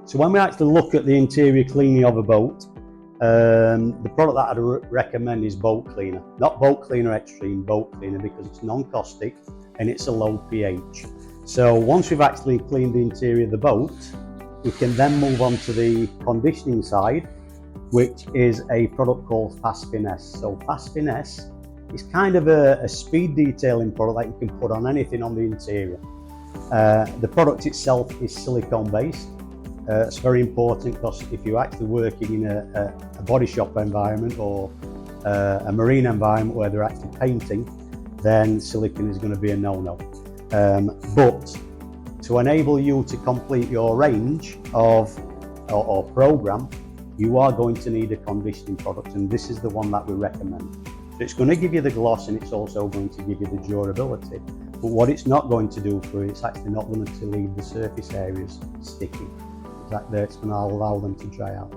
So when we actually look at the interior cleaning of a boat, the product that I'd recommend is boat cleaner. Not boat cleaner extreme, boat cleaner, because it's non-caustic and it's a low pH. So once we've actually cleaned the interior of the boat, we can then move on to the conditioning side, which is a product called Fast-Finesse. So Fast-Finesse is kind of a speed detailing product that you can put on anything on the interior. The product itself is silicone based. It's very important because if you're actually working in a body shop environment or a marine environment where they're actually painting, then silicone is going to be a no-no. But to enable you to complete your range of or program, you are going to need a conditioning product, and this is the one that we recommend. So it's going to give you the gloss and it's also going to give you the durability. But what it's not going to do for you, it's actually not going to leave the surface areas sticky. It's going to allow them to dry out.